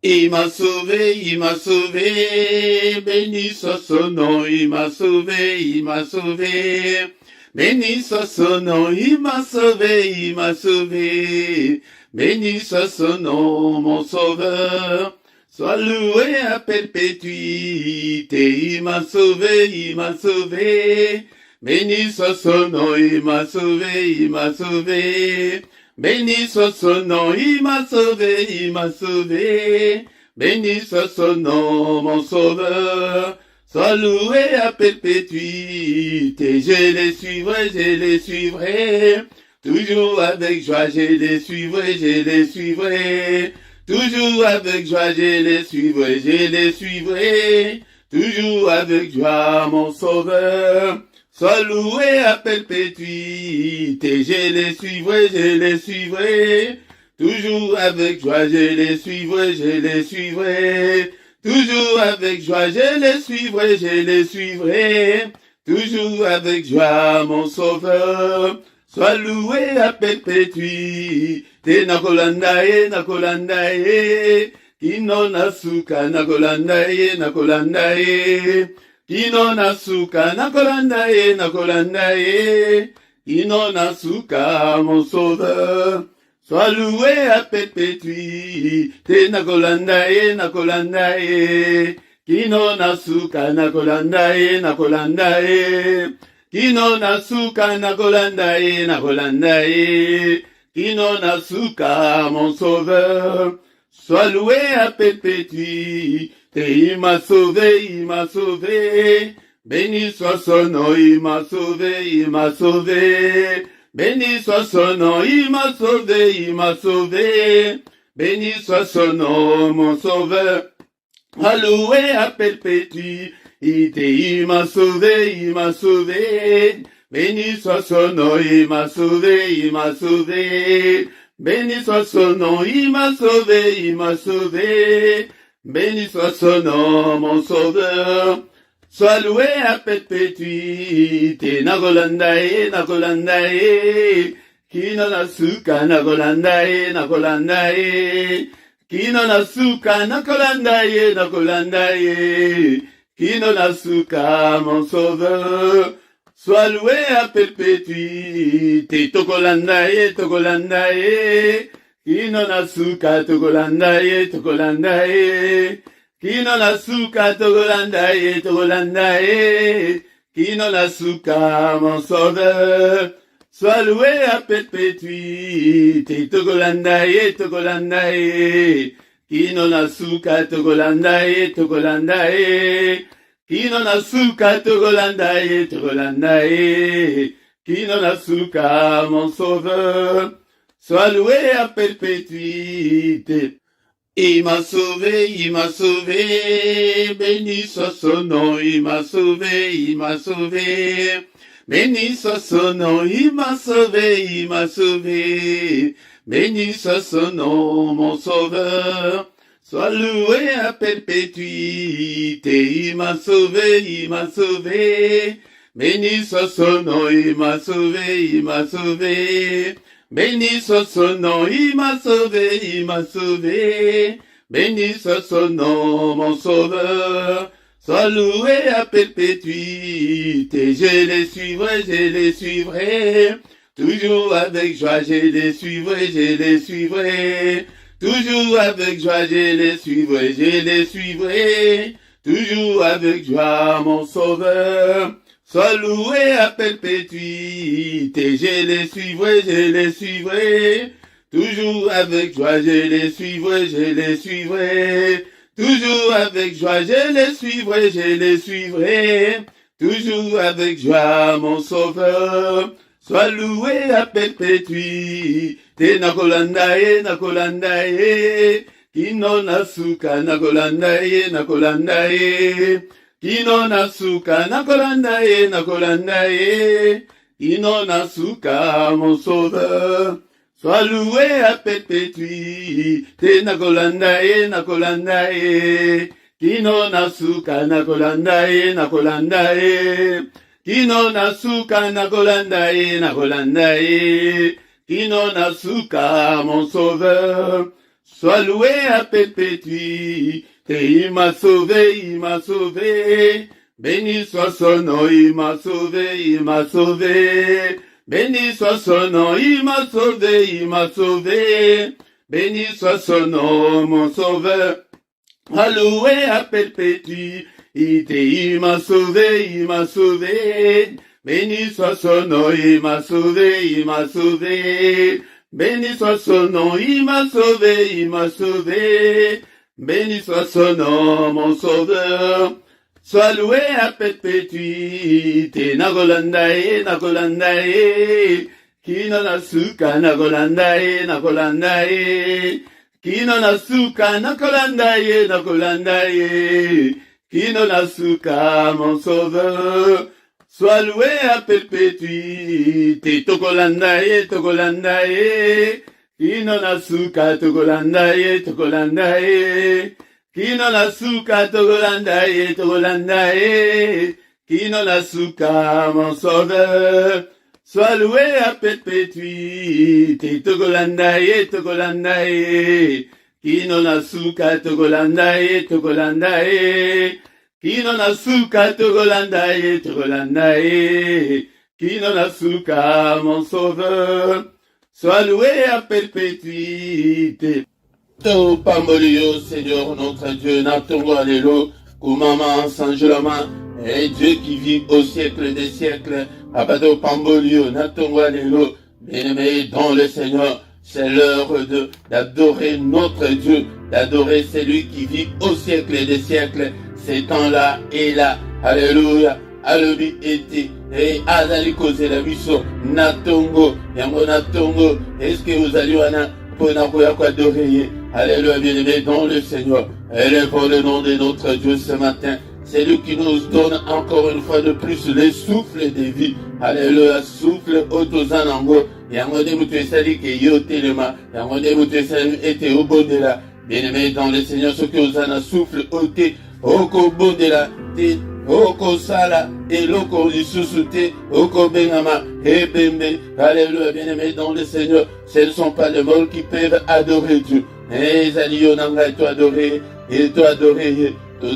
Il m'a sauvé, béni soit son nom, il m'a sauvé, il m'a sauvé. Béni soit son nom, il m'a sauvé, il m'a sauvé. Béni soit son nom, mon sauveur. Sois loué à perpétuité, il m'a sauvé, il m'a sauvé. Béni soit son nom, il m'a sauvé, il m'a sauvé. Béni soit son nom, il m'a sauvé, il m'a sauvé. Béni soit son nom, mon sauveur. Sois loué à perpétuité, je les suivrai, je les suivrai. Toujours avec joie, je les suivrai, je les suivrai. Toujours avec joie, je les suivrai, je les suivrai. Toujours avec joie, mon sauveur. Sois loué à perpétuité, je les suivrai, je les suivrai. Toujours avec joie, je les suivrai, je les suivrai. Toujours avec joie, je les suivrai, je les suivrai. Toujours avec joie, mon sauveur. Sois loué à perpétuité. Nakolandaye, nakolandaye. Kino nasuka, nakolandaye, nakolandaye. Kino nasuka, nakolandaye, nakolandaye. Kino nasuka, mon sauveur. Sois loué à perpétuité, nakolandaye, nakolandaye. Kino nasuka, nakolandaye, nakolandaye. Kino nasuka, nakolandaye, nakolandaye. Kino nasuka, mon sauveur. Sois loué à perpétuité, il m'a sauvé, il m'a sauvé. Béni soit son nom, il m'a sauvé, il m'a sauvé. Béni soit son nom, il m'a sauvé, il m'a sauvé. Béni soit son nom, mon sauveur. Alloué à perpétuité, il m'a sauvé, il m'a sauvé. Béni soit son nom, il m'a sauvé, il m'a sauvé. Béni soit son nom, il m'a sauvé, il m'a sauvé. Béni soit son nom, mon sauveur. Sois loué à perpétuité, nakolandaye, nakolandaye. Kino nasuka, nakolandaye, nakolandaye. Kino nasuka, nakolandaye, nakolandaye. Kino nasuka, mon sauveur. Sois loué à perpétuité, tokolandaye, tokolandaye. Kino nasuka, tokolandaye, tokolandaye. Kino nasuka, tokolandaye, tokolandaye. Kino nasuka, mon sauveur. Sois loué à perpétuité, tokolandaye, tokolandaye. Kino nasuka, tokolandaye, tokolandaye. Kino nasuka, tokolandaye, tokolandaye. Kino nasuka, mon sauveur. Sois loué à perpétuité. Il m'a sauvé, il m'a sauvé. Béni soit son nom, il m'a sauvé, il m'a sauvé. Béni soit son nom, il m'a sauvé, il m'a sauvé. Béni soit son nom, mon sauveur. Sois loué à perpétuité, il m'a sauvé, il m'a sauvé. Béni soit son nom, il m'a sauvé, il m'a sauvé. Béni soit son nom, il m'a sauvé, il m'a sauvé. Béni soit son nom, mon sauveur. Sois loué à perpétuité, je les suivrai, je les suivrai. Toujours avec joie, je les suivrai, je les suivrai. Toujours avec joie, je les suivrai, je les suivrai. Toujours avec joie, mon sauveur. Sois loué à perpétuité, je les suivrai, je les suivrai. Toujours avec joie, je les suivrai, je les suivrai. Toujours avec joie, je les suivrai, je les suivrai. Toujours avec joie, mon sauveur. Sois loué à perpétuité, nakolandaye, nakolandaye. Kino nasuka, nakolandaye, nakolandaye. Kino nasuka, nakolandaye, nakolandaye. Kino nasuka, mon sauveur. Sois loué à perpétuité, nakolandaye, nakolandaye. Kino nasuka, nakolandaye, nakolandaye. Kino nasuka, nakolandaye, nakolandaye. Kino nasuka, mon sauveur. Sois loué à perpétuité, il m'a sauvé, il m'a sauvé. Béni soit son nom, il m'a sauvé, il m'a sauvé. Béni soit son nom, il m'a sauvé, il m'a sauvé. Béni soit son nom, mon sauveur. Alloué à perpétuité, il m'a sauvé, il m'a sauvé. Béni soit son nom, il m'a sauvé, il m'a sauvé. Béni soit son nom, il m'a sauvé, il m'a sauvé. Béni soit son nom, mon sauveur. Sois loué à perpétuité. Nagolandae, nagolandae. Kino nasuka, nagolandae, nagolandae. Kino nasuka, nagolandae, nagolandae. Kino nasuka, mon sauveur. Sois loué à perpétuité. Togolandae, togolandae. Kino nasuka, togolandae, togolandae. Kino nasuka, togolandae, togolandae. Kino nasuka, mon sauveur. Sois loué à perpétuité. Togolandae, togolandae. Kino nasuka, togolandae, togolandae. Kino nasuka, togolandae, togolandae. Kino nasuka, mon sauveur. Sois loué à perpétuité. To pambolio, Seigneur notre Dieu, natongo allélo, kumama sanjolama, et Dieu qui vit au siècle des siècles, abato pambolio, natongo allélo, bien-aimé dans le Seigneur, c'est l'heure d'adorer notre Dieu, d'adorer celui qui vit au siècle des siècles, ces temps-là et là, alléluia, alléluia, et azali koze la biso, natongo, yango natongo, est-ce que vous allez pour adorer? Alléluia, bien-aimé dans le Seigneur. Élevons le nom de notre Dieu ce matin. C'est lui qui nous donne encore une fois de plus le souffle de vie. Alléluia, souffle autozanango. Yangode mutesali ke yotelema. Yangode mutesali ete obondela. Bien-aimé dans le Seigneur, ce que vous en a souffle ôté. Oko bondela. Oko sala. Et loko isusute. Oko bengama. Ebembe. Alléluia, bien-aimé dans le Seigneur. Ce ne sont pas les morts qui peuvent adorer Dieu. Et Zalio Nanga, et toi adoré,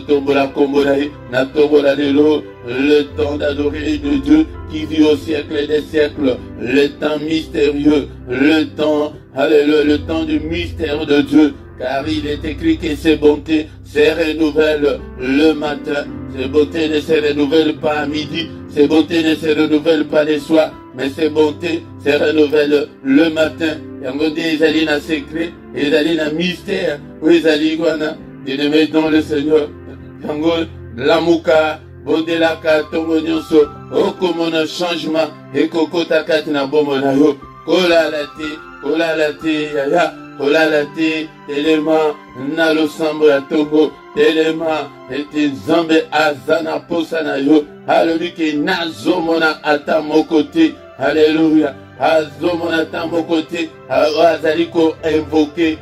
Tombola Kombola, Natombola Lelo, le temps d'adorer de Dieu qui vit au siècle des siècles, le temps mystérieux, le temps, alléluia, le temps du mystère de Dieu, car il est écrit que ses bontés se renouvellent le matin, ses bontés ne se renouvellent pas à midi, ses bontés ne se renouvellent pas le soir, mais ses bontés se renouvellent le matin. Yango de ezali na secret, ezali na mystère, ou ezali wana, bien-aimé dans le Seigneur. Yango lamuka, bondelaka, tongo nyonso, okomona changement, ekokota kati na bomo na yo, kolala te, yaya, kolala te, telema, na losambo ya tongo, telema, ete nzambe azana posa na yo, alobi ke nazomona ata moko te, alléluia. Azomona tambo kote, azaliko invoquer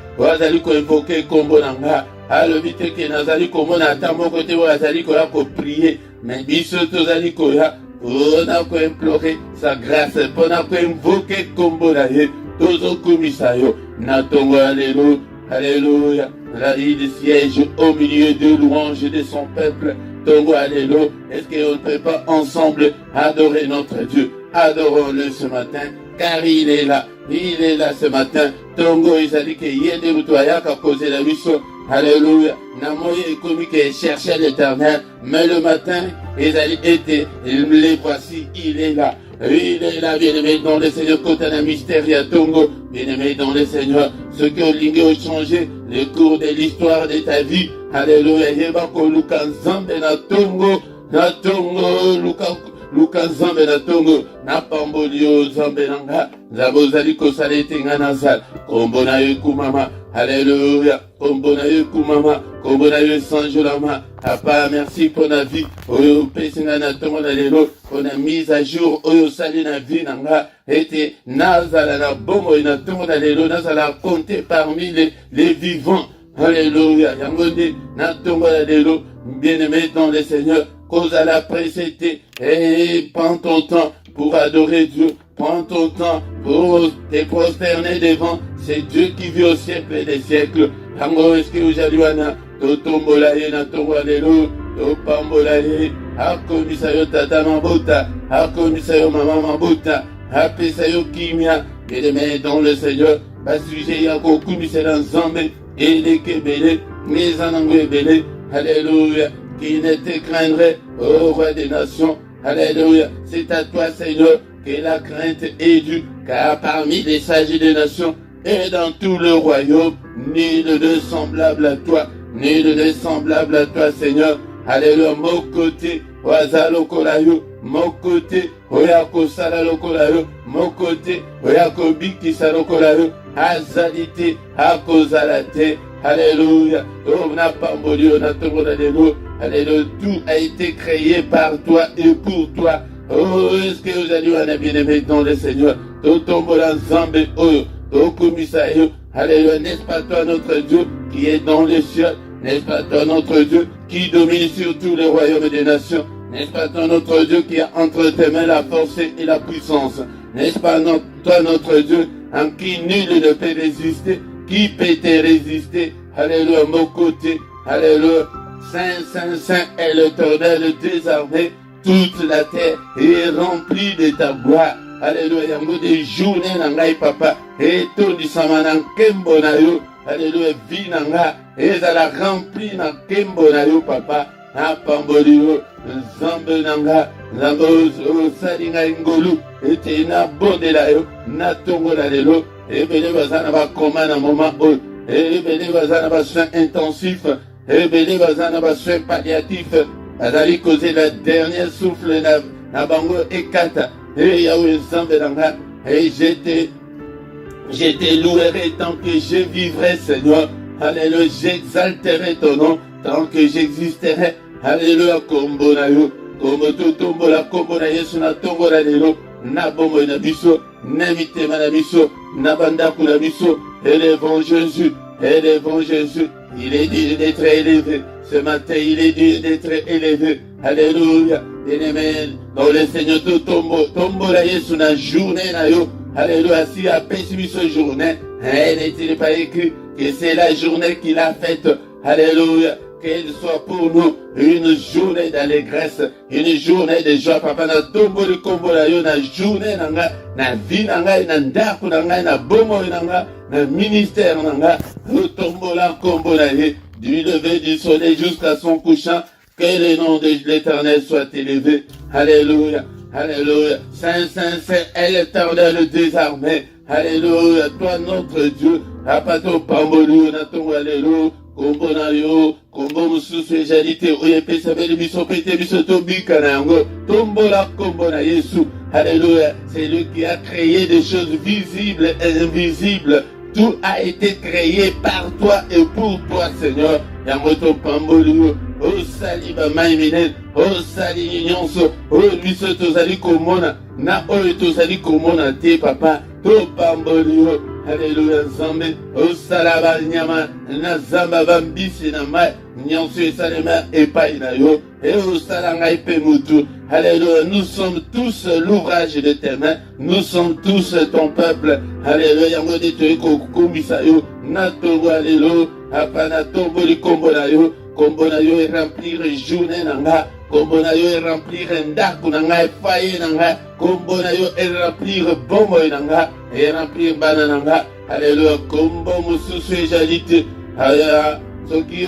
kombo nanga. Alobi te ke nazaliko mona tambo kote, azaliko ya ko prier. Mais biso tozaliko ya, pona ko implorer sa grâce, pona ko invoquer kombo na ye. Tozo kumisa yo, natongo alléluia, alléluia. Il siège au milieu de louanges de son peuple. Tongo alléluia. Est-ce qu'on ne peut pas ensemble adorer notre Dieu? Adorons-le ce matin, car il est là ce matin. Tongo izali ke yende mutoya ka causer la mission. Alléluia. Namoye ekomi ke chercher l'Éternel, mais le matin izali été, les voici, il est là. Il est là, bien-aimé dans le Seigneur, côté d'un mystère, il y a Tongo, bien-aimé dans le Seigneur, ce que Olingue a changé, le cours de l'histoire de ta vie. Alléluia. Yebako Luka Nzambe na Tongo, Luka Nzambe na Tongo, na Pambolio Nzambe nanga, Nzabo zali kosalete nga nazal, kombo na yo kumama, alléluia, kombo na yo kumama, kombo na yo sanjolama, papa, merci pour la vie, oyo pesi nga na Tongo na lelo, pour la mise à jour, oyo sali na vie nanga, ete nazala na bomo na Tongo na lelo, nazala compter parmi les vivants, alléluia, yangonde na Tongo na lelo, bien-aimé dans le Seigneur, cause à la précédé, et prends ton temps pour adorer Dieu, prends ton temps pour te prosterner devant ce Dieu qui vit au siècle des siècles. Yango est-ce que aujourd'hui wana totombola ye na tongo lelo topambola ye akomisa yo tata mabota akomisa yo mama mabota apesa yo kimia bien-aimé dans le Seigneur basuje ya kokumisela nzambe eleke ebele miza nango ebele. Alléluia, qui ne te craindrait au roi des nations. Alléluia, c'est à toi Seigneur que la crainte est due, car parmi les sages des nations et dans tout le royaume, nul de semblable à toi, nul de semblable à toi Seigneur. Alléluia, mon côté, wazalo kolayo, mon côté, oyako sala lokolayo, mon côté, oyako biki salo kolayo, azalite, akozalate. Alléluia. Oh, n'a pas moli, on a tout alléluia. Alléluia. Tout a été créé par toi et pour toi. Oh, est-ce que vous allez, on a bien aimé dans le Seigneur. Tout tombe ensemble, oh, tout commissaire. Alléluia. N'est-ce pas toi notre Dieu qui est dans les cieux? N'est-ce pas toi notre Dieu qui domine sur tous les royaumes des nations? N'est-ce pas toi notre Dieu qui a entre tes mains la force et la puissance? N'est-ce pas toi notre Dieu en qui nul ne peut résister? Qui peut te résister? Alléluia, mon côté. Alléluia. Saint, Saint, Saint est l'Éternel des armées. Toute la terre est remplie de ta gloire. Alléluia. Yango des journées nangai papa. Et tout du samanan kembo na yo. Alléluia. Vie nanga. Et ça la remplie na kembo na yo papa. Na pamboli yo. Zambe nanga. Zambo salinga ingolu. Et te na bonde la yo. Na tongo la lelo. Ebele bazana ba koma na moment oyo. Ebele bazana ba soins intensifs. Ebele bazana ba soins palliatifs. Bazali causer la dernière souffle na bango ekata. Et Yahweh Nzambe nanga. Et je te louerai tant que je vivrai Seigneur. Alléluia, j'exalterai ton nom tant que j'existerai. Alléluia, kombo na yo. Kombo to tombo la kombo na Yesu na tongo la lelo. Na bombo na biso. Na mitema na biso. Na bandaku na biso. Élevons Jésus. Élevons Jésus. Il est digne d'être élevé. Ce matin, il est digne d'être élevé. Alléluia. Bien-aimé, dans le Seigneur, tout tombo la Yesu na journée na yo. Alléluia. Si a péché ce journée, n'est-il pas écrit que c'est la journée qu'il a faite. Alléluia. Qu'elle soit pour nous une journée d'allégresse, une journée de joie. Papa, na tombo le kombo la yo, na journée nanga, na vie nanga, na ndaku nanga, na bomo nanga, na ministère nanga, le tombo la kombo la yo, du lever du soleil jusqu'à son couchant, que le nom de l'Éternel soit élevé. Alléluia, alléluia. Saint, Saint, Saint est l'Éternel des armées. Alléluia, toi notre Dieu, apato pambolu, na tombo alléluia. Kombo na yo, kombo mususu ejalite oyepesa beli biso pete biso tobika na yango. Tombo la kombo na Yesu. Alléluia. C'est lui qui a créé des choses visibles et invisibles. Tout a été créé par toi et pour toi, Seigneur. Yango to pamboli yo. O sali ba maiminen. O sali nyonso. O biso tozali komona. Na oyo tozali komona te papa. To pamboli yo. Alléluia, Nzambe, osalaba nyama, na zamba bambisi na mai, nyonso esalema epai na yo, et osalanga epe mutu. Alléluia, nous sommes tous l'ouvrage de tes mains, nous sommes tous ton peuple. Alléluia, yango de te kokumisa yo, na tongo alléluia, apana tombo li kombo na yo et remplir journée nanga. Kombo na yo et remplir ndaku nanga efaye nanga. Kombo na yo et remplir bombo nanga et remplir bana nanga. Alléluia. Kombo mususu ejalite. Alléluia. Soki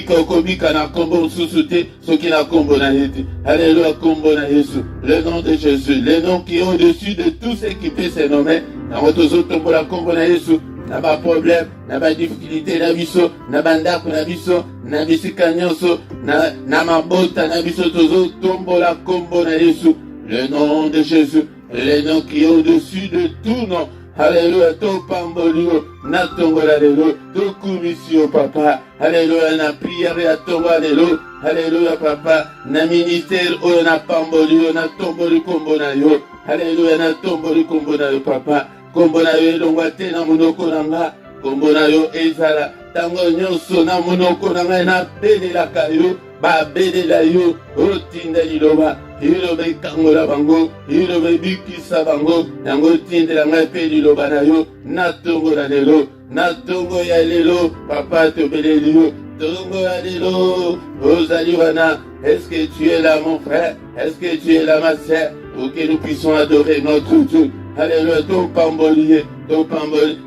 okobika na kombo mususu te. Soki na kombo na yete. Alléluia. Kombo na Yesu. Le nom de Jésus. Le nom qui est au-dessus de tout ce qui peut se nommer. Na motozo tombo la kombo na Yesu. Na ba problème, na ba difficulté na biso, na bandako na biso, na bisika nyonso, na mabota na biso tozo tombo la kombo na Yesu. Le nom de Jésus, le nom qui est au-dessus de tout nom. Alléluia, to pambolio, na tombo la lelo, to kumisio papa. Alléluia, na prière ya tombo la lelo. Alléluia papa, na ministère oyo na pambolio, na tombo li kombo na yo. Alléluia, na tombo li kombo na yo papa. Kombo na yo elongwa te na monoko nanga. Kombo na yo ezala. tango nyonso na monoko na ngai nabelelaka yo babelela yo otinda liloba liloba ekangola bango liloba ebikisa bango yango tindela ngai mpe liloba na yo na ntongo na lelo na ntongo ya lelo papa tobeleli yo ntongo ya lelo ozali wana. Est-ce que tu es là mon frère? Est-ce que tu es là ma sœur? Pour que nous puissions adorer notre Dieu. Alléluia, ton pambolier.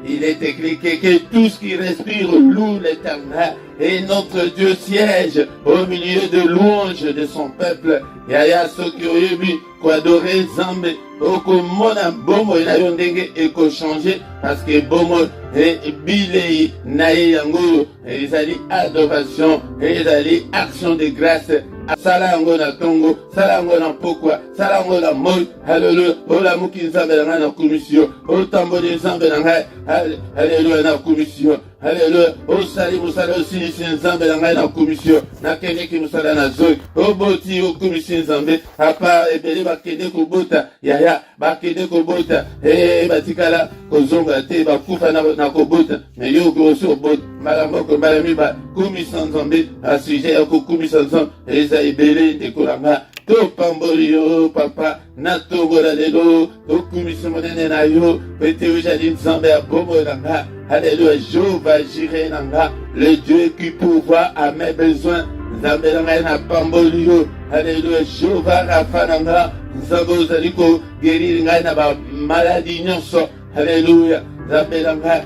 Il est écrit que tout ce qui respire loue l'Éternel. Et notre Dieu siège au milieu de louanges de son peuple. Yaya Sokyoyebi, quoi adorer Zambé. Oko mona bomo na yondenge eko changer parce que bomo et bilei nae yango ezali adoration ezali action de grâce. Sala yango na tongo, sala yango na pokwa, sala yango na moi. Alléluia, ola muki nzambe na ngai na commission, otamboli nzambe na ngai. Alléluia na commission. Alléluia, osali musala osilisi nzambe na ngai na commission. Nakendeki musala na zoi, oboti okomisi nzambe. Apa ebele bakende kobota, yaya bakende kobota. Batikala kozonga te bakufa na kobota. Mais yo grosso obota, malamoko malamiba, komisa nzambe, asuje ya kokumisa nzambe. Ebele ndekolanga topamboli yo papa na tongo na lelo tokumisi monene na yo pete ozali nzambe ya bomoi na nga. Alléluia, Jéhovah Jireh na nga, le Dieu qui pourvoit à mes besoins. Nzambe na ngai na pamboli yo. Alléluia, Jéhovah Rapha na nga, nzambe ozali koguérir ngai na bamaladi nyonso. Alléluia, nzambe na ngai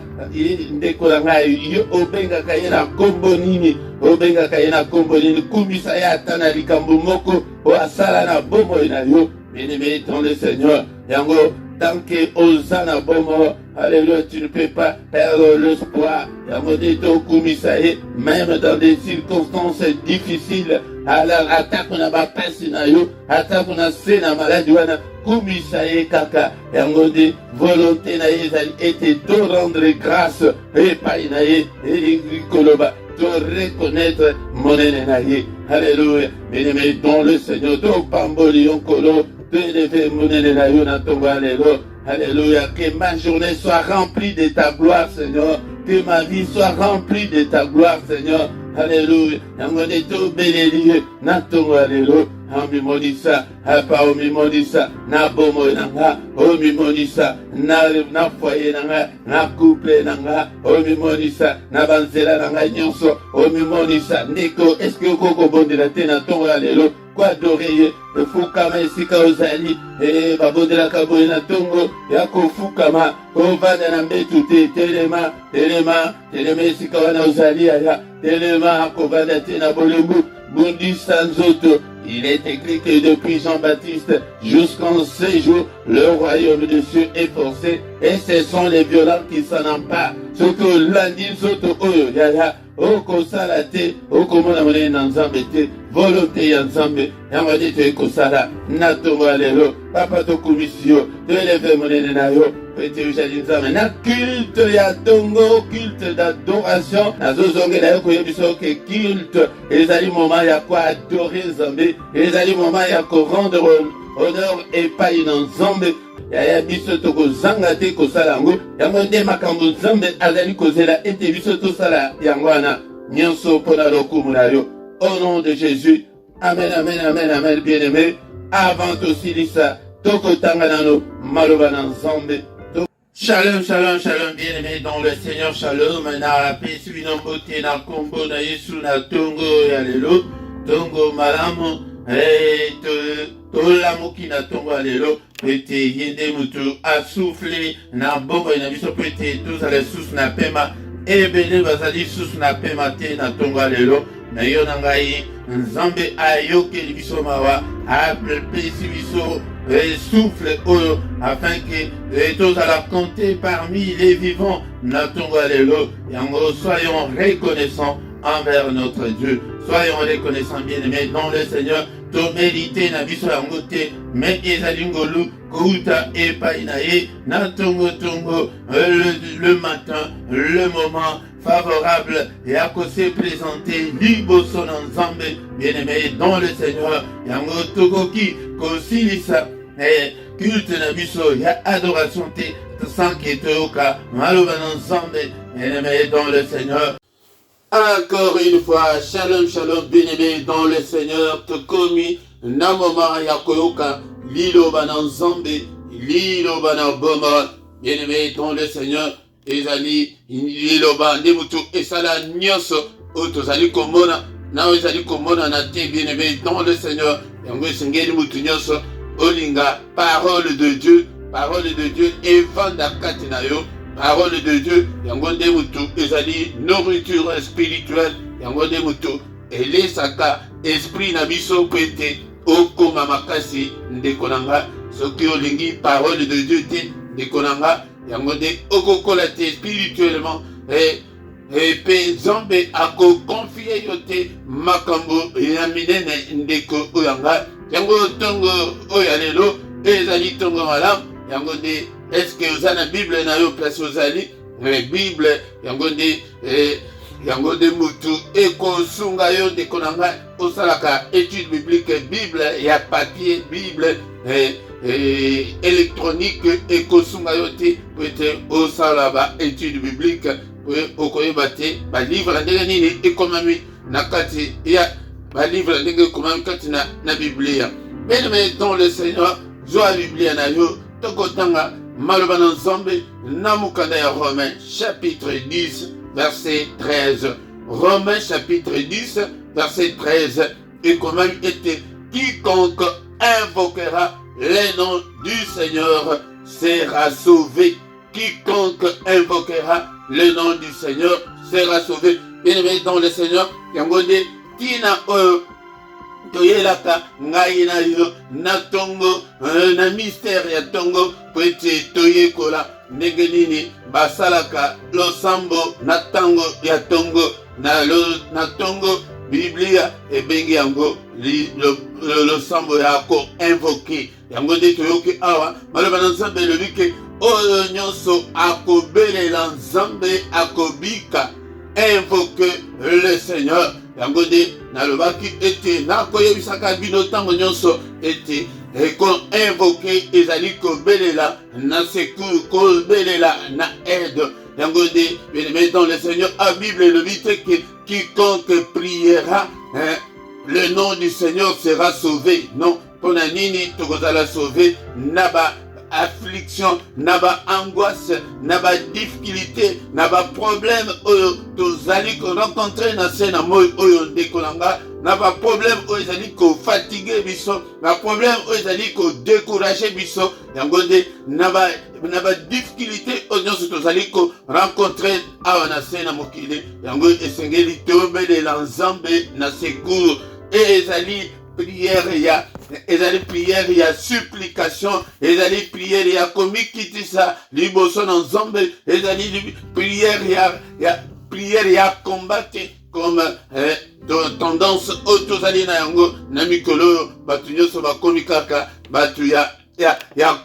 ndeko na ngai yo obengaka ye na kombo nini? Obengaka ye na kombo nini? Kumisa ye ata na likambo moko oasala na bomoi na yo. Bien-aimé dans le Seigneur, yango tant que oza na bomo, alléluia, tu ne peux pas perdre l'espoir. Yango dito kumisa ye même dans des circonstances difficiles. Alors attaque na bapesi na yo, attaque na se na maladie wana kumisa ye kaka. Yango de volonté na ye ezali ete to rendre grâce epai na ye koloba to reconnaître monene na ye. Alléluia, bien-aimé dans le Seigneur, to pamboli onkolo to élever monene na yo na tongo alléluia. Alléluia, que ma journée soit remplie de ta gloire Seigneur, que ma vie soit remplie de ta gloire Seigneur. Alléluia, yango de to beleli na tongo alléluia. Omimonisa, apa omimonisa, na bomo nanga, omimonisa, na foyer nanga, na couple nanga, omimonisa, na banzela nanga nyonso, omimonisa, ndeko, est-ce que koko bondela te na tongo alelo, kwa doreye, fukama esika ozali, babondela kaboye na tongo, ya kofukama, kovanda na mbetu te, telema esika wana ozali aya, telema kovanda te na bolembu, bundisa nzoto. Il est écrit que depuis Jean-Baptiste jusqu'en ces jours, le royaume de Dieu est forcé et ce sont les violents qui s'en emparent. Ce que lundi soto oyo yaya okosala te okomona monene na nzambe te volonté ya nzambe yango nde toekosala na tongo ya lelo papa tokumisi yo toeleve monene na yo pete ozali nzambe na culte ya tongo culte d'adoration nazozongela yo koyebi biso ke culte ezali moment ya koadore nzambe ezali moment ya korendre honneur epai na nzambe yaya biso tokozanga te kosala yango yango nde makambo nzambe azali kozela ete biso tosala yango wana nyonso mpona lokumu na yo. Au nom de Jésus, amen, amen, amen, amen, bien-aimé. Avant tosilisa tokotanga nano maloba na nzambe. Shalom, shalom, shalom, bien-aimé dans le Seigneur, shalom. Na pesi bino mbote na kombo na Yesu na tongo ya lelo tongo malamu tolamuki na tongo ya lelo pete yende mutu asufle na bongo na biso pete tozala lisusu na pema ebele bazali lisusu na pema te na tongo ya lelo na yo na ngai nzambe ayokeli biso mawa apesi biso souffle oyo afin que tozala compter parmi les vivants na tongo ya lelo yango soyons reconnaissants envers notre Dieu. Soyons reconnaissants bien-aimés dans le Seigneur. To mérité na biso yango te mais ezali ngolu kouta epai na ye na tongo le matin le moment favorable et à se présenter liboso na nzambe bien-aimé dans le Seigneur yango tokoki kosilisa culte na biso ya adoration te sans que toyoka maloba na nzambe bien-aimé dans le Seigneur. Encore une fois, shalom, shalom, bien-aimé dans le Seigneur, te commis, namoma yakoyoka, lilo bana nzambe, lilo bana boma, bien-aimé dans le Seigneur, ezali, lilo bana nemutu, esala nyoso, otozali komona, na ezali komona na te, bien-aimé dans le Seigneur, yango esengeli mutu nyoso, olinga, parole de Dieu, evanda kati na yo, parole de Dieu, yango nde mutu ezali nourriture spirituelle, yango nde mutu elesaka esprit na biso pete okoma makasi ndeko nanga, soki olingi parole de Dieu te ndeko nanga, yango nde okokola te spirituellement, pe Nzambe akokonfie yo te makambo ya minene ndeko oyanga, yango tongo oyo lelo ezali tongo malamu, yango nde est-ce que vous avez la Bible na yo place ozali la Bible yango nde mutu ekosunga yo ndeko na ngai osalaka étude biblique, Bible ya papier, Bible électronique ekosunga yo te peut-être osala ba étude biblique okoyeba te ba livre ndenge nini ekomami na kati ya ba livre ndenge ekomami kati na Biblia. Bien-aimé dans le Seigneur, zwa Biblia na yo tokotanga maloba na Nzambe na mukanda ya Romains chapitre 10 verset 13. Romains chapitre 10 verset 13. Et comment était quiconque invoquera le nom du Seigneur sera sauvé. Quiconque invoquera le nom du Seigneur sera sauvé. Bien-aimé dans le Seigneur, yangonde tina toyelaka ngai na yo na tongo na mystère ya tongo pwete toyekola ndenge nini basalaka losambo na tango ya tongo na tongo Biblia ebengi yango losambo ya ko invoquer yango nde toyoki awa maloba na Nzambe elobi ke oyo nyonso akobelela Nzambe akobika invoquer le Seigneur. Yango nde nalobaki ete nakoyebisaka bino ntango nyonso ete ko invoke ezali kobelela na secours, kobelela na aide. Yango nde bien-aimé dans le Seigneur, a Bible elobi te que quiconque priera le nom du Seigneur sera sauvé. Non, pona nini tokozala sauvé naba affliction, naba angoisse, naba difficulté, naba problème oyo tozali ko rencontrer na sena moyo oyo ndekolanga, naba problème oyo ezali ko fatiguer biso, na problème oyo ezali ko décourager biso, yango nde naba difficulté oyo nyonso tozali ko rencontrer awa na sena mokili, yango esengeli tobelela Nzambe na secours ezali prière ya supplication, ezali prière ya komikitisa liboso na Nzambe, ezali prière ya combattre comme tendance autozali na yango na mikolo batu nyonso bakomi kaka batu ya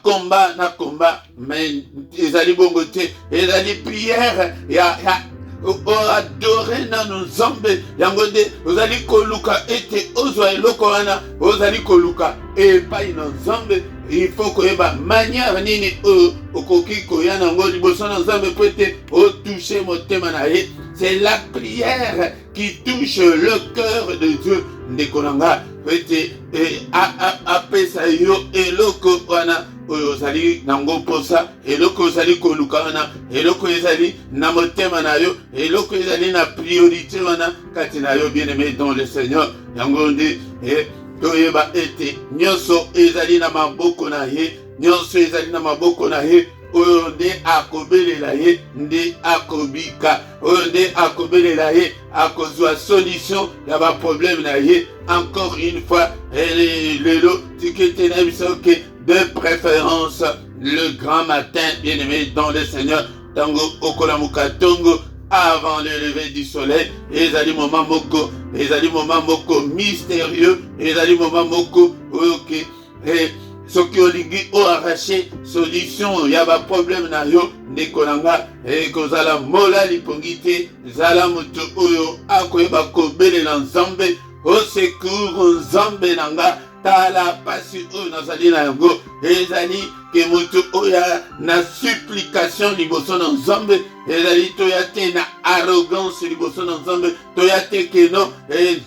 combat na combat, mais ezali bongo te, ezali prière ya adorer nanu Nzambe, yango nde ozali koluka ete ozwa eloko wana ozali koluka epai na Nzambe. Il faut koyeba manière nini okoki koya nango liboso na Nzambe po ete otouche motema na ye. C'est la prière qui touche le cœur de Dieu ndeko nanga po ete apesa yo eloko wana oyo ozali nango posa, eloko ozali koluka wana, eloko ezali na motema na yo, eloko ezali na priorité wana kati na yo, bien-aimé dans le Seigneur. Yango nde toyeba ete nyonso ezali na maboko na ye, nyonso ezali na maboko na ye, oyo nde akobelela ye nde akobika, oyo nde akobelela ye akozwa solution ya ba problème na ye. Encore une fois lelo tikete na biso ke de préférence le grand matin, bien-aimé dans le Seigneur, tango okolamuka tongo avant le lever du soleil, ezali moment moko mystérieux, ezali moment moko ok soki olingi o arracher solution ya ba problème na yo ndeko nanga kozala mola lipongi te, zala moto oyo akoyeba kobelela Nzambe au secours Nzambe nanga tala pasi oyo nazali na yango ezali ke moto oyo na supplication liboso na Nzambe ezali toya te na arrogance liboso na Nzambe toya te ke non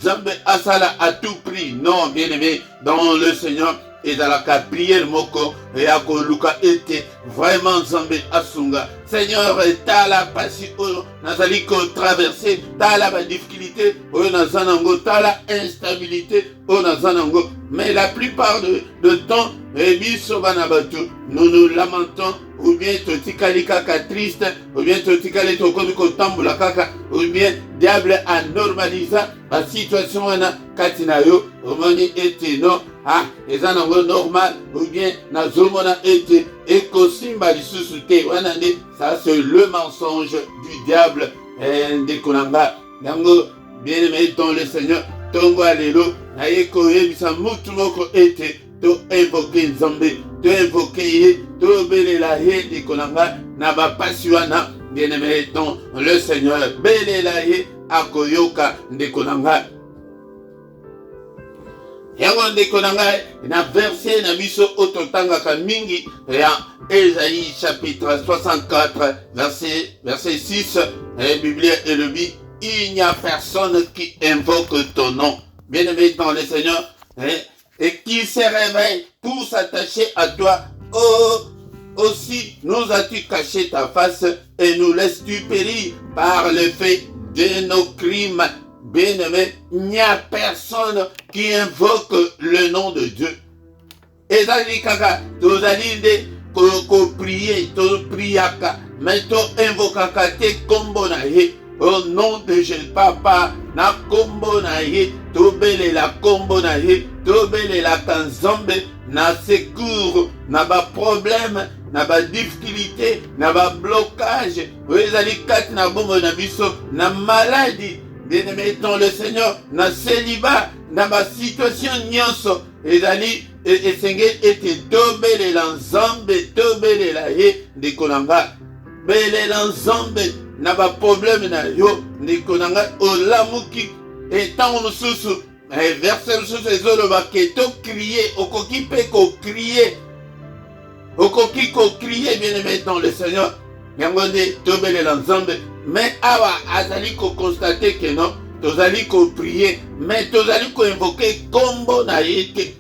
Nzambe asala à tout prix non bien aimé dans le Seigneur ezalaka prière moko ya koluka ete vraiment Nzambe asunga Seigneur tala pasi oyo nazali ko traverser tala ba difficulté oyo nazana ngo tala instabilité oyo nazana ngo mais la plupart de temps biso bana batu nous lamentons ou bien totikali kaka triste ou bien totikali tokomi kotambola kaka ou bien diable a normalisa la situation wana kati na yo omoni ete non eza nango normal ou bien nazomona ete ekosimba lisusu te wana nde ça c'est le mensonge du diable ndeko nanga yango bien aimé dans le Seigneur tongo alelo naye koyebisa mutu moko ete to invoke Nzambe to invoke ye to belela ye ndeko nanga na bapasi wana bien aimé dans le Seigneur belela ye akoyoka ndeko nanga yango ndeko nanga na verset na biso ototangaka mingi ya Ésaïe chapitre 64 verset 6 Bible élobi il n'y a personne qui invoque ton nom bien aimé dans le Seigneur et qui se réveille pour s'attacher à toi aussi nous as-tu caché ta face et nous laisses-tu périr par le fait de nos crimes. Bien-aimé, il n'y a personne qui invoque le nom de Dieu. Et ça dit kaka, tu as dit ko prier, tu priaka, mais tu invokaka te kombo na ye. Au nom de Jésus, papa, na kombo na ye, tu bele la kombo na ye, tu bele la kanzambe, na secours, na ba problème, na ba difficulté, na ba blocage, ezali kati na bombo na biso, na maladie. Bien-aimé dans le Seigneur, na célibat, na ma situation nyonso, ezali esengeli ete tobelela Nzambe, tobelela ye ndeko nanga, belela Nzambe na ba problème na yo ndeko nanga olamuki etango mosusu verset mosusu ezoloba ke tokrie okoki mpe kokrie okoki kokrie bien-aimé dans le Seigneur yango nde tobelela Nzambe. Mais awa azali ko constater que non, tozali ko prier, mais tozali ko invoquer kombo na yeke.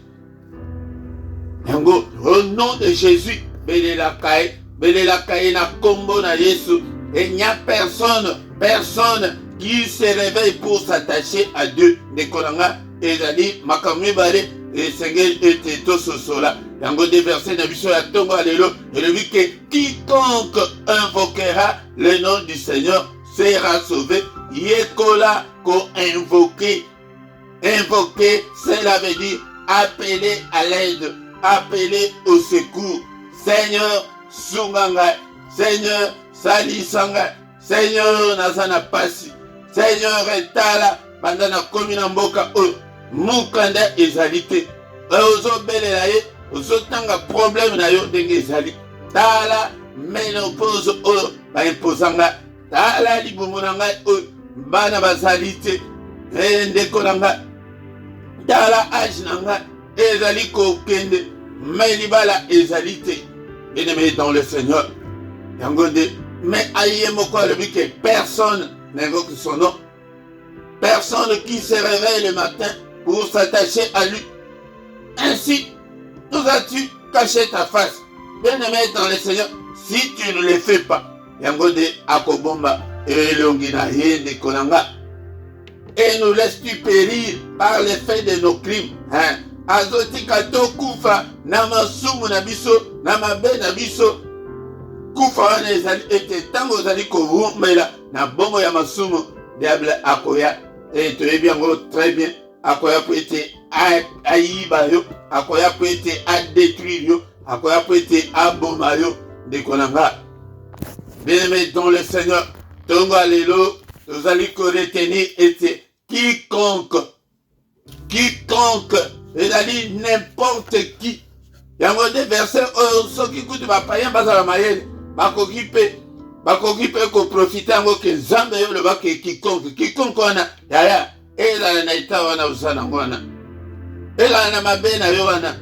Yango au nom de Jésus, belela kai na kombo na Yesu. Et il n'y a personne qui se réveille pour s'attacher à Dieu. Nekolanga ezali makamwi bare et sengel ete tososola. Yango de verset na biso ya tongo alelo, il dit que quiconque invoquera le nom du Seigneur sera sauvé. Yekola ko invoquer. Invoquer, cela veut dire appeler à l'aide, appeler au secours. Seigneur, sunganga, Seigneur, salisanga, Seigneur, nazana pasi, Seigneur, etala, bandana komina mboka o, mukanda ezalite. Ozo belela ye, ozo tanga problème na yo ndenge ezali. Tala ménopause oyo baimposanga, tala libumu na ngai oyo bana bazali te, ndeko na ngai, tala age na ngai ezali kokende, mais libala ezali te. Bien-aimé dans le Seigneur, yango nde, mais aye moko alobi que personne n'invoque son nom, personne qui se réveille le matin pour s'attacher à lui. Ainsi, nous as-tu caché ta face. Bien-aimé dans le Seigneur, si tu ne le fais pas, yango de akobomba elongi na yende konanga, et nous laisses-tu périr par l'effet de nos crimes. Azotika to kufa na masumu na biso, na mabe na biso, kufa wana ezali ete tango ozali kovumela na bongo ya masumu, diable akoya, et toyebi yango très bien, akoya po ete ayiba yo, akoya po ete adétruire yo, akoya po ete aboma yo, ndeko nanga. Bien-aimé dans le Seigneur, tongo alelo, tozali ko retenir ete quiconque, ezali n'importe qui. Yango de verset soki kutu bapaya bazala mayele, bakoki pe ko profiter yango ke Nzambe yo loba ke quiconque wana yaya ezala na ita wana usana ngwana. ela na mabe na yo wana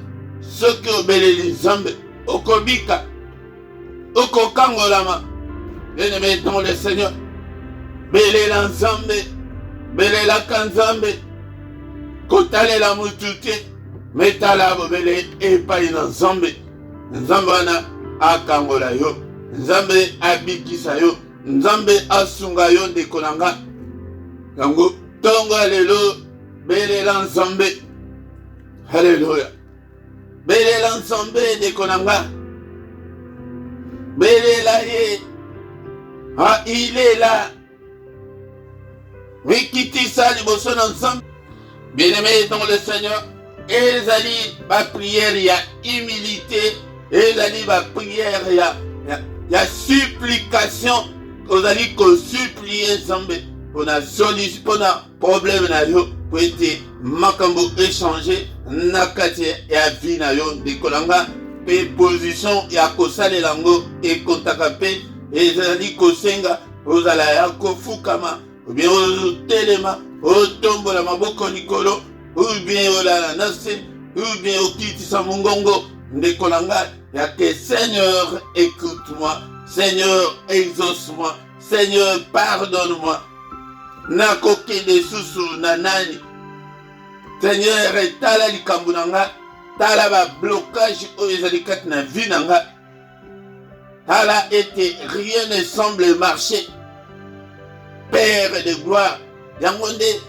soki obeleli nzambe okobika okokangolama. Bien-aimé dans le Seigneur, belela nzambe belelaka nzambe kotalela mutu te metala bobele epai na nzambe. Nzambe wana akangola yo, nzambe abikisa yo, nzambe asunga yo ndeko na nga. Yango tongo lelo belela nzambe. Haleluya. Belela nzambe ndeko na nga. Belela ye. Ah, il est là. Wikitisa liboso na nzambe. Bien-aimé dans le Seigneur, ezali ba prière ya humilité, ezali ba prière ya supplication, ozali ko supplier nzambe pona solution pona problème na yo po ete makambo échanger na kati ya vie na yo ndikolanga pe position ya kosalela ngo ekontaka pe ezali kosenga ozala ya kofukama ou bien otelema otombola maboko likolo ou bien olala na se ou bien okitisa mongongo ndeko na ngai ya ke Seigneur écoute-moi, Seigneur exauce-moi, Seigneur pardonne-moi. Nakokende susu na nani Seigneur etala likambo na nga, tala ba blocage oyo ezali kati na vie na nga, tala ete rien ne semble marcher. Père de gloire, yango nde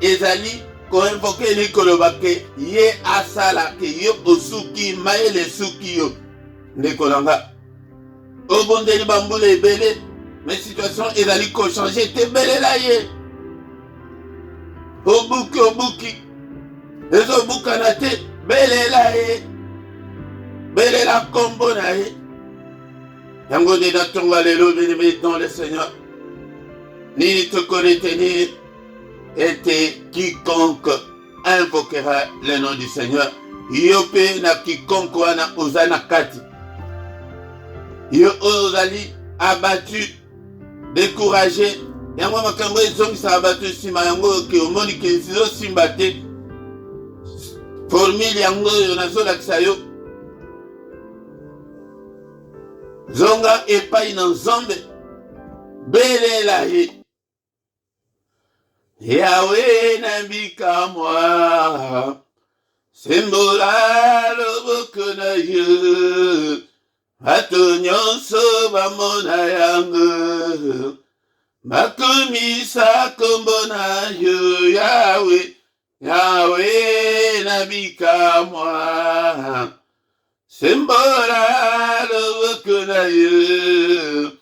ezali koinvoke likoloba ke ye asala ke yo osuki mayele suki yo ndeko na nga obondeli bambula ebele mais situation ezali kochange te belela ye obuki ezobukana te belela ye belela kombo na ye yango nde natonga lelo bien-aimé dans le Seigneur nini tokoretenir était quiconque invoquera le nom du Seigneur. Yope na quiconque wana ozana kati. Yo ozali abattu, découragé. Yango makambo ezongisa abattu sima yango ke omoni ke sizo simba te. Formule yango yo nazolakisa yo. Zonga epai na nzambe. Belela ye. Yahweh nabika moi, sembola loboko na yo, bato nyonso bamona yango, bakomisa kombo na yo, Yahweh, Yahweh nabika moi, sembola loboko na yo,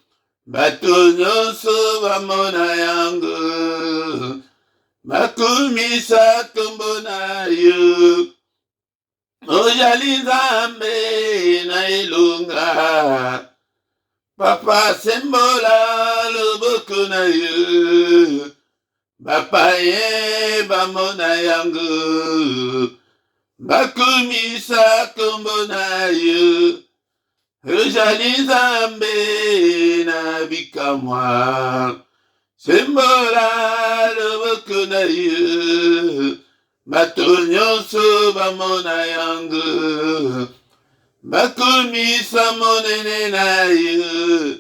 bato nyonso bamona yango, bakumisa kombo na yo, ozali nzambe na elonga, papa sembola loboko na yo, bapaye bamona yango, bakumisa kombo na yo, ozali nzambe na bikamwa, sembola loboko na yo, bato nyonso bamona yango, bakumisa monene na yo,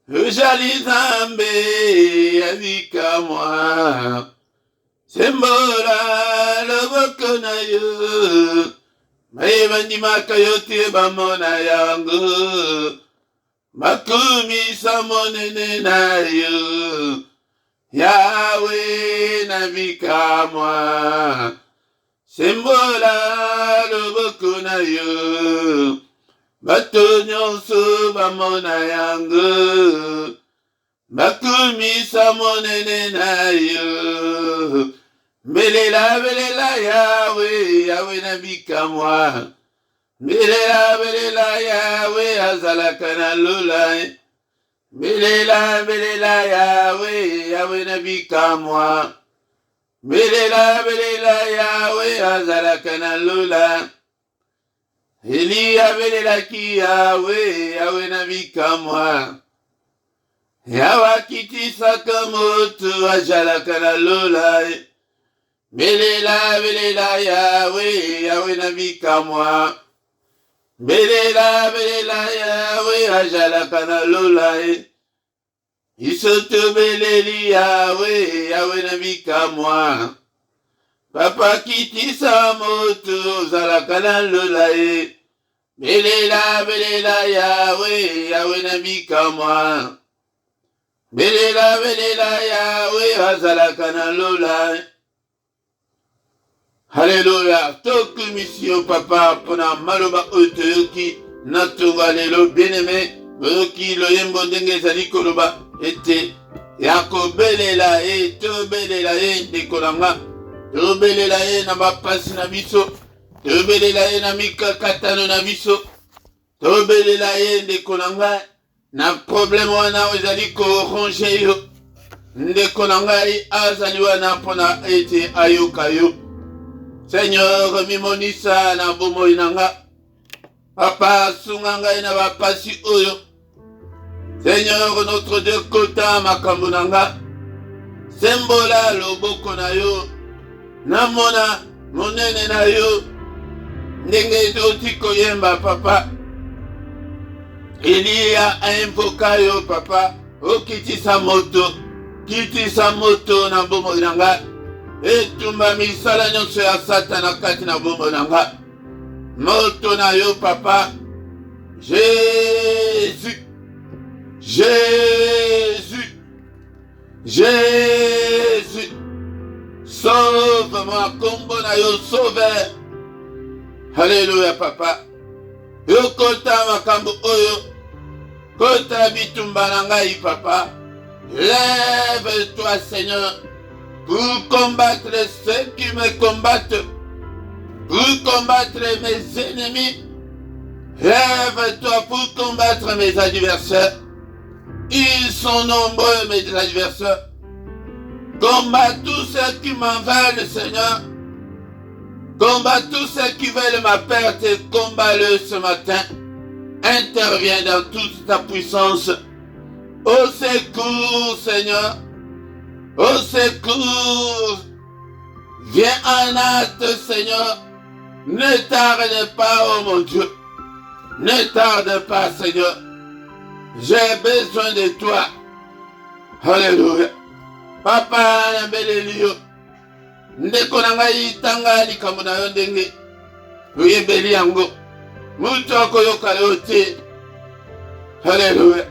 ozali nzambe ya bikamwa, sembola loboko na yo, baye bandimaka yo te bamona yango, bakumisa monene na yo, Yahweh nabika moi, sembola loboko na yo, bato nyonso bamona yango, bakumisa monene na yo, belela belela Yahweh, Yahweh nabika moi, belela Yahweh azalaka na lola, belela Yahweh, Yahweh nabika moi, belela Yahweh azalaka na lola, Eliya belelaki Yahweh, Yahweh nabika moi, Yahweh akitisaka moto azalaka na lola, Belela, Yahweh, Yahweh nabika moi. Belela, Yahweh, ajalaka lola. Isoto beleli, Yahweh, Yahweh nabika moi. Papa kitisa moto, zalaka lola. Belela, Yahweh, Yahweh nabika moi. Belela, Yahweh, azalaka lola. Alléluia. Toku mission papa pona maloba otoyoki natunga lelo bien-aimé oyoki loyembo ndenge ezali koloba ete yakobelela ye tobelela ye ndeko na nga tobelela ye na bapasi na biso tobelela ye na mikakatano na biso tobelela ye ndeko na nga na problème wana ezali koronge yo ndeko na ngai azali wana pona ete ayoka yo. Seigneur, mimonisa na bomoi nanga. Papa, sunga ngai na bapasi oyo. Seigneur, notre Dieu, kota makambo nanga. Sembola loboko na yo. Namona monene na yo. Ndenge doti koyemba, papa. Elia invoka yo, papa. O kitisa moto. Kitisa moto na bomoi nanga. Etumba misala nyonso ya satana kati na bombo nanga. Moto na yo papa. Jésus. Jésus. Jésus. Sauve-moi kombo na yo sauveur. Alléluia papa. Yo kota makambo oyo. Kota bitumba na ngai papa. Lève-toi Seigneur. Pour combattre ceux qui me combattent, pour combattre mes ennemis, lève-toi pour combattre mes adversaires. Ils sont nombreux, mes adversaires. Combat tous ceux qui m'en veulent, Seigneur. Combat tous ceux qui veulent ma perte et combat-le ce matin. Interviens dans toute ta puissance. Au secours, Seigneur. Au secours, viens en hâte, Seigneur. Ne tarde pas, oh mon Dieu. Ne tarde pas, Seigneur. J'ai besoin de toi. Alléluia. Papa, nabeleli yo. Ndeko na ngai tanga likambo na yo ndenge. Oyebeli yango. Mutu akoyoka yo te. Alléluia.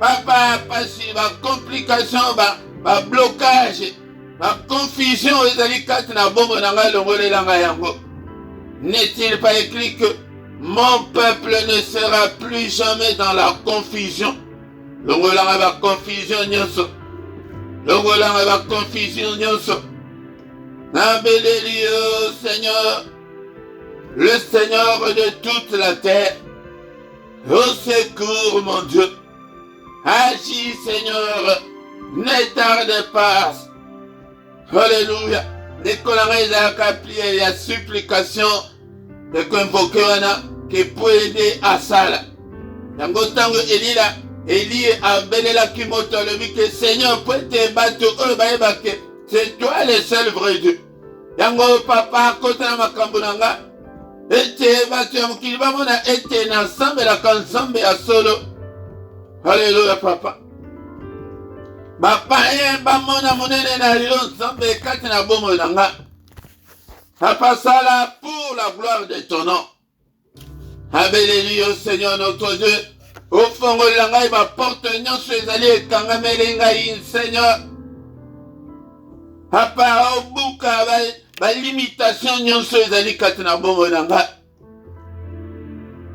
Papa, pasi ba complication ba blocage, ba confusion ezali kati na bombo na ngai longolela ngai yango. N'est-il pas écrit que mon peuple ne sera plus jamais dans la confusion? Longolela ngai ba confusion nyonso. Longolela ngai ba confusion nyonso. Nabeleli yo Seigneur, le Seigneur de toute la terre. Au secours mon Dieu. Agis Seigneur. Ne tarde pas. Alléluia. Décoloré la prière et la supplication de convoquer wana qui peut aider à ça. Yango tango Elila, Eli abelela kimoto le que Seigneur peut te battre au baebake. C'est toi le seul vrai Dieu. Yango papa kota makambo nanga. Ete battu mukili bamona ete na ensemble la ensemble ya solo. Alléluia papa. Bapaye bamona monene na lilo nzambe kati na bomo nanga. Papa sala pour la gloire de ton nom. Abeleli au Seigneur notre Dieu. Au fond de ngai ba porte nyonso ezali ekangameli ngai Seigneur. Papa au buka ba limitation nyonso ezali kati na bomo nanga.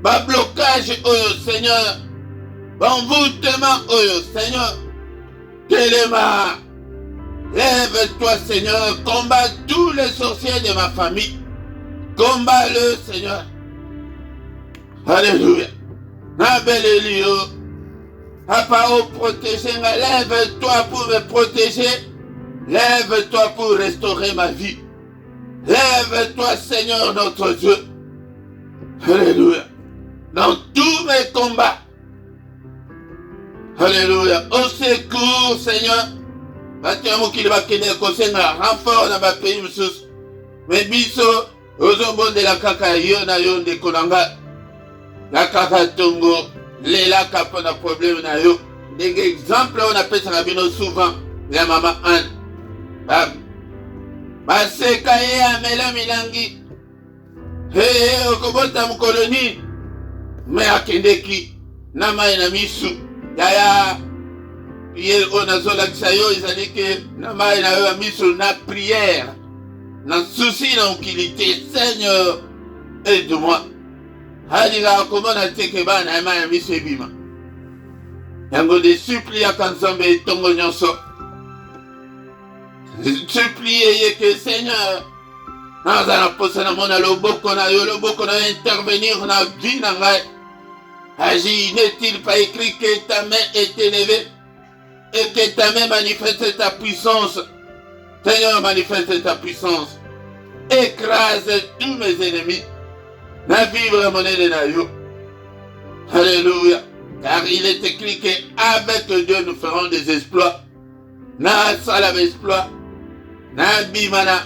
Ba blocage oyo Seigneur. Ba envoûtement oyo Seigneur. Téléma, lève-toi Seigneur, combat tous les sorciers de ma famille. Combat-le Seigneur. Alléluia. Nabelelio. Papa, oh protégé, lève-toi pour me protéger. Lève-toi pour restaurer ma vie. Lève-toi Seigneur notre Dieu. Alléluia. Dans tous mes combats. Alléluia. Au secours, Seigneur. bato ya mokili bakende kosenga renfort na bapays mosusu. Me biso ozobondela kaka yo na yo ndeko na nga. Na kaka tongo lelaka mpo na problème na yo. Ndenge exemple oyo napesaka bino souvent ya mama Anne. Baseka ye amela milangi. Okobota mokolo nini? Me akendeki na mai na misu. Yaya ye oyo nazolakisa yo ezali ke na mai na yo ya misu na prière. Na souci na mokili. Seigneur, aide-moi. Alingaka komona te ke bana ya mai ya misu ebima. Yango de suppliaka Nzambe etongo nyonso. Supplie ye ke Seigneur, naza na posa na mona loboko na yo intervenir na vie na ngai. Agis, n'est-il pas écrit que ta main est élevée et que ta main manifeste ta puissance? Seigneur, manifeste ta puissance. Écrase tous mes ennemis. Na vivre mon aide na yo. Alléluia. Car il est écrit qu'avec Dieu nous ferons des exploits. Na salam exploit. Na bimana.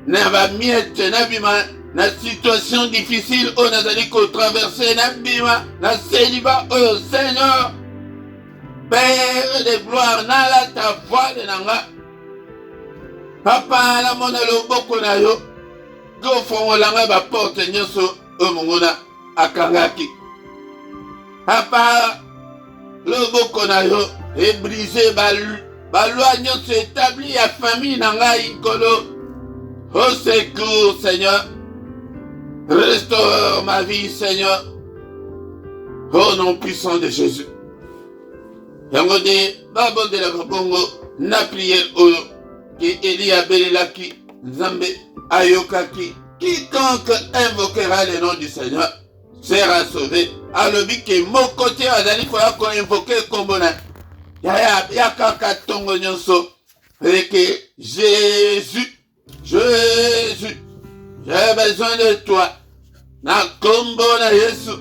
Na ba miette. Na bima. Na situation difficile. On a dit qu'on traverser. Na bima. Na célibat. Oh Seigneur. Père de gloire. Na la ta voix de nanga. Papa la mona loboko na yo. Go fongolanga ba porte nyoso. O munguna. Akangaki. Papa, le boko na yo est brisé, loi nyonso établi à famille na ngai kolo. Au secours, Seigneur. Restaure ma vie, Seigneur. Au nom puissant de Jésus. Yango de babonde la bongo na prière oyo ki Eli abelelaki Nzambe ayokaki. Quiconque invoquera le nom du Seigneur sera sauvé. Alobi ke mokote azali koya ko invoquer kombona. Ya kaka tongo nyonso. Que Jésus, j'ai besoin de toi. Na kombo na Yesu.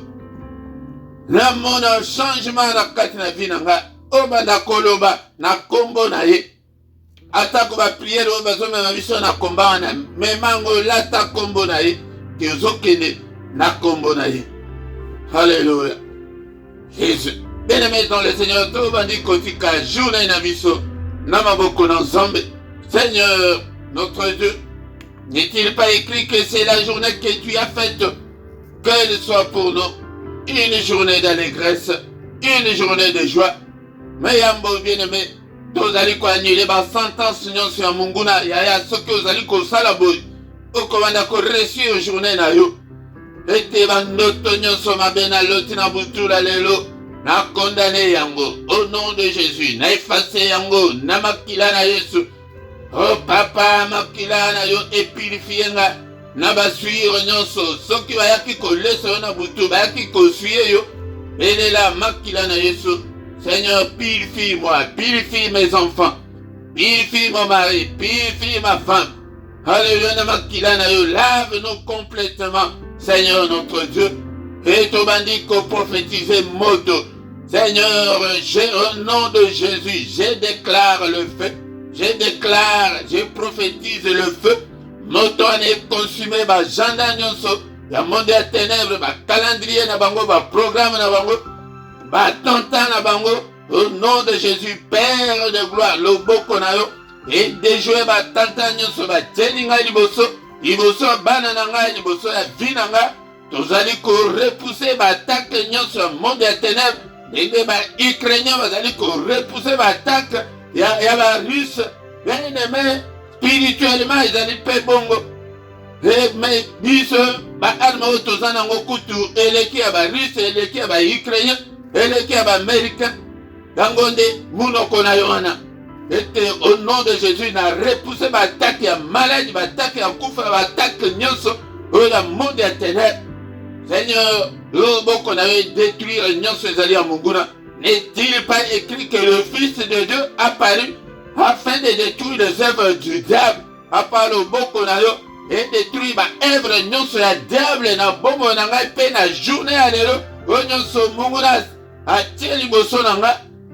Na mona changement na kati na vie na nga. Oba na koloba na kombo na ye. Atako ba prière oba zo mema biso na komba wana. Memango lata kombo na ye. Ke ozokende na kombo na ye. Alléluia. Jésus. Bien-aimé dans le Seigneur, tout bandit kotika journée na biso. Namaboko na Nzambe. Seigneur, notre Dieu, n'est-il pas écrit que c'est la journée que tu as faite, qu'elle soit pour nous une journée d'allégresse, une journée de joie. Mais yambo bien-aimé, tozali ko annuler ba sentence nyonso ya munguna yaya soki ozali kosala boy. Okomanda ko réussir journée na yo. Ete bandoto nyonso mabe na loti na butula lelo. Na condamné yango au nom de Jésus. Na effacé yango na makila na Yesu. Oh papa makila na yo epurifie nga. Na basuire nyonso. Soki bayaki kolesa yo na butu bayaki kosuye yo. Belela makila na Yesu. Seigneur, purifie-moi, purifie mes enfants. Purifie mon mari, purifie ma femme. Alléluia na makila na yo. Lave-nous complètement. Seigneur notre Dieu. Et ton bandit qu'on prophétise moto. Seigneur, au nom de Jésus, je déclare le feu. Je prophétise le feu. Moto est consumé, ba janda nyonso. Ya monde ya ténèbres, ba calendrier na bango, ba programme na bango, ba tonta na bango. Au nom de Jésus, Père de gloire, le boko na yo. Et déjouer ba tanta nyonso, ba tieninga liboso. Liboso bana na nga, liboso ya vie na nga. Tozali ko repousser ba attaque nyonso monde ya ténèbres. Et les Ukrainiens vont repousser l'attaque. Il y a la Russe. Bien aimé, spirituellement, ils allaient payer bongo. Mais, ils se armes autozana ngokutu. Et les qui a la Russe, et les qui a les Ukrainiens, et les qui a les Américains. Dangonde, Mounokona Yohana. Et au nom de Jésus, il a repoussé l'attaque. Il y a maladie, l'attaque, il y a koufa, l'attaque, nyonso. Il y a monde à ténèbres. Seigneur, l'homme qu'on avait détruit n'est-il pas écrit que le Fils de Dieu apparut afin de détruire les œuvres du diable? À part le bon qu'on a et détruire les œuvres de la diable na bombo na ngai pe na journée à l'heure nyonso munguna a tieli boso na ngai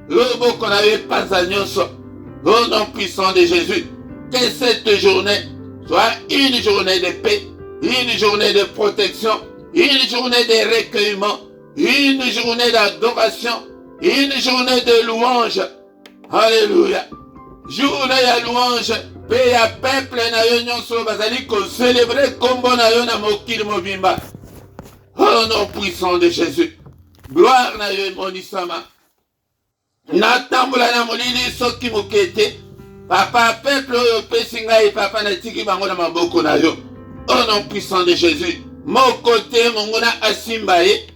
l'homme qu'on avait pas à nyonso Au nom puissant de Jésus, que cette journée soit une journée de paix, une journée de protection, une journée de recueillement, une journée d'adoration, une journée de louange. Alléluia. Journée de louange, paix à peuple na yo nyonso bazali ko célébrer kombo na yo na mokili mobimba. Au nom puissant de Jésus. Gloire na yo monisama. Natambola na molili soki mokete. Papa, peuple oyo pesi ngai papa na tiki bango na maboko na yo. Au nom puissant de Jésus. Mon côté mongo na asimba ye.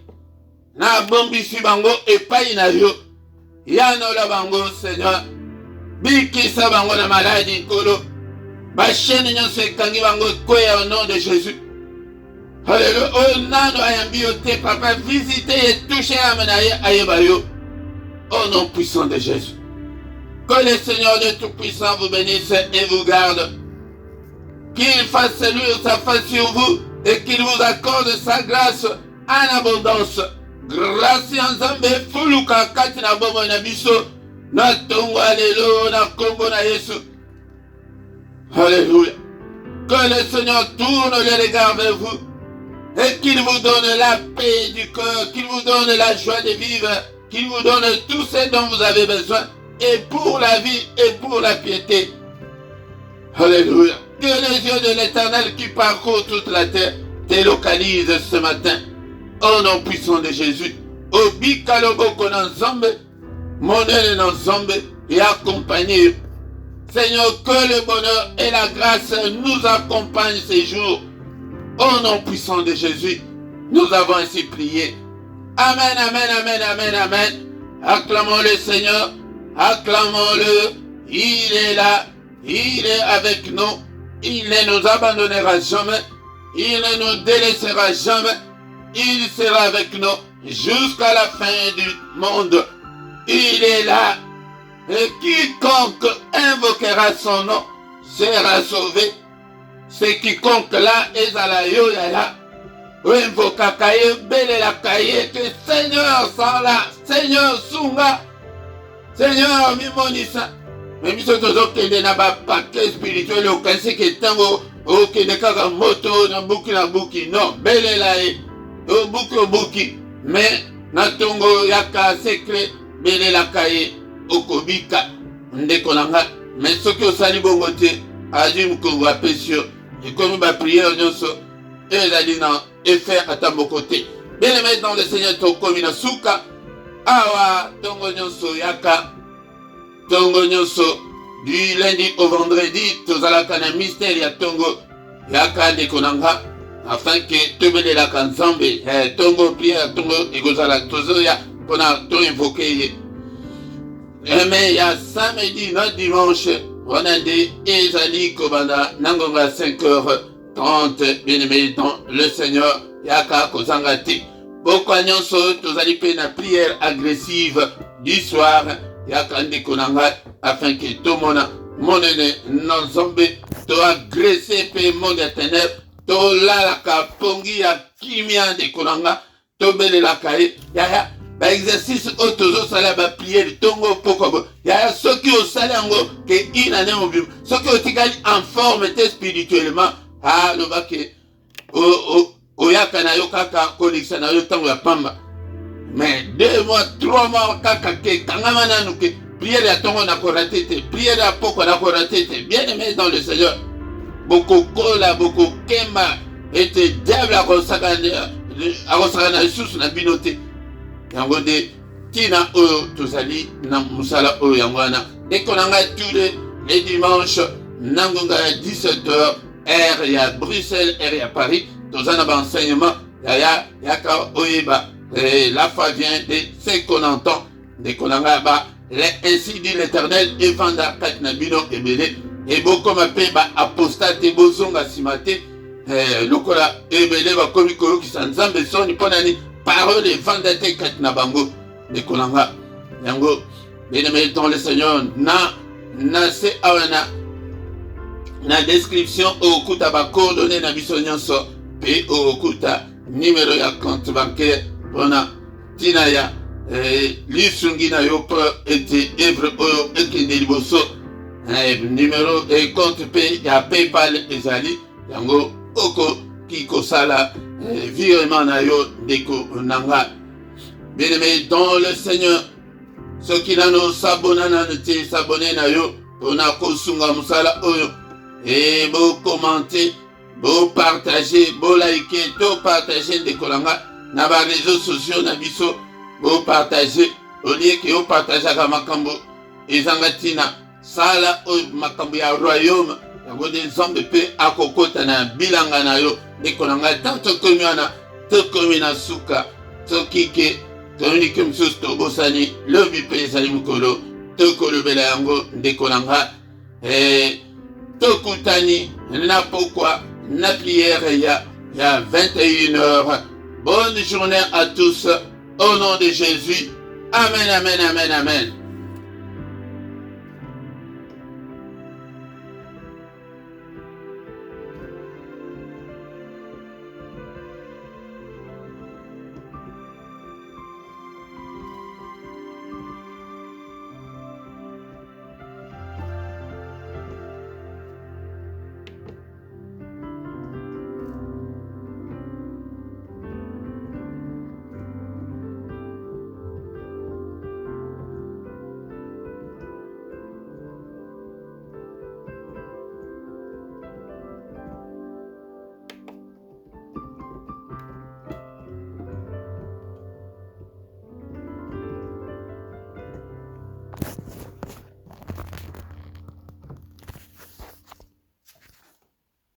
Na bombisi bango epai na yo. Yanola bango Seigneur. Bikisa bango na maladie nkolo. Bashene nyonso ekangi bango kweya au nom de Jésus. Alléluia. Oh nano ayambi yo te papa. Visitez et touchez amena ye ayeba yo. Au nom puissant de Jésus. Que le Seigneur de Tout-Puissant vous bénisse et vous garde. Qu'il fasse luire sa face sur vous et qu'il vous accorde sa grâce en abondance. Grâce en Zambé, Fuluka, Katina Bobo Nabiso, Natongo Alléluia, Nakombo na Yesu. Alléluia. Que le Seigneur tourne les regards vers vous et qu'il vous donne la paix du cœur, qu'il vous donne la joie de vivre, qu'il vous donne tout ce dont vous avez besoin. Et pour la vie et pour la piété. Alléluia. Que les yeux de l'Éternel qui parcourent toute la terre te localisent ce matin. Au nom puissant de Jésus. Au Bikaloboko Nanzombe, Monel Nanzombe et accompagné. Seigneur, que le bonheur et la grâce nous accompagnent ces jours. Au nom puissant de Jésus, nous avons ainsi prié. Amen, amen, amen, amen, amen. Acclamons le Seigneur. Acclamons-le, il est là, il est avec nous, il ne nous abandonnera jamais, il ne nous délaissera jamais, il sera avec nous jusqu'à la fin du monde. Il est là, et quiconque invoquera son nom sera sauvé. C'est quiconque là est à la yoyala. Invoca kaye, belle la kaye, que Seigneur sans là, Seigneur sunga. Seigneur, mimonisa. Mais biso tozokende na ba paquet spirituel okasi ke tango okende kaka moto na buki non belela e obuki mais na tongo yaka secret belela kaye okobika ndeko nanga mais soki osali bongo te adi mkongo apesio ekomi ba prière nyonso ezali na effet ata moko te. Bien aimé dans le Seigneur tokomi na suka awa tongo nyonso yaka tongo nyonso du lundi au vendredi tozalaka na mystère ya tongo yaka ndeko nanga afin que tobelelaka nzambe tongo prière tongo ekozala tozoya mpona toinvoke ye. Mais ya samedi na dimanche wana nde ezali kobanda na ngonga ya 5h30 bien aimé dans le Seigneur yaka kozanga te. Bokwa nyonso tozali pe na prière agressive du soir yaka ndeko nanga afin que tomona monene nzambe to agressé pe monde ya ténèbres to lalaka pongi ya kimia ndeko nanga to belelaka ye yaya ba exercice o tozosala ba prière tongo poko yaya soki osali yango ke inane mobima soki otikali en forme te spirituellement lobake oyaka na yo kaka konekisa na yo ntango ya pamba. Mais 2 mois, 3 mois, kaka ke kangama nanu ke prière ya tongo na korate te, prière ya poko na korate te. Bien aimé dans le Seigneur, beaucoup kola, beaucoup kemba, ete diable akosaka na lisusu na bino te. Yango de tina oyo tozali na musala oyo yango wana. Ndeko na ngai tous les dimanches na ngonga ya 17h heure ya Bruxelles, heure ya Paris, tozana ba enseignement yaka oyeba. La foi vient de ce qu'on entend, de qu'on a ba ainsi dit l'Éternel et vanda katnabino ebele et beaucoup m'appelle ba apostate bozonga simate lokola ebele ba komi koyo ki sanzambe soni ponani parole et vanda te katnabango de konanga yango bien-aimé dans le Seigneur na se awana na description okuta ba coordonnées na biso nyonso pe okuta numéro ya compte bancaire pona tina ya lisungi na yo po ete evre oyo ekende liboso numéro et compte P ya PayPal ezali yango oko kiko sala virement na yo ndeko nanga. Bien-aimé dans le Seigneur, ceux qui nano s'abonnent na te s'abonner na yo pona kosunga musala oyo et bo commenter, bo partager, bo liker, to partager ndeko nanga na ba réseaux sociaux na biso, bo partager au lieu que yo partager ka makambo ezangatina sala o makambo ya royaume yango des hommes de paix akokota na bilanga na yo ndeko nanga tanto komi wana tokomi na suka tokike tomonike mosusu tobosani lobi mpe ezali mokolo tokolobela yango ndeko nanga tokutani na pokwa na prière ya 21h. Bonne journée à tous au nom de Jésus. Amen, amen, amen, amen.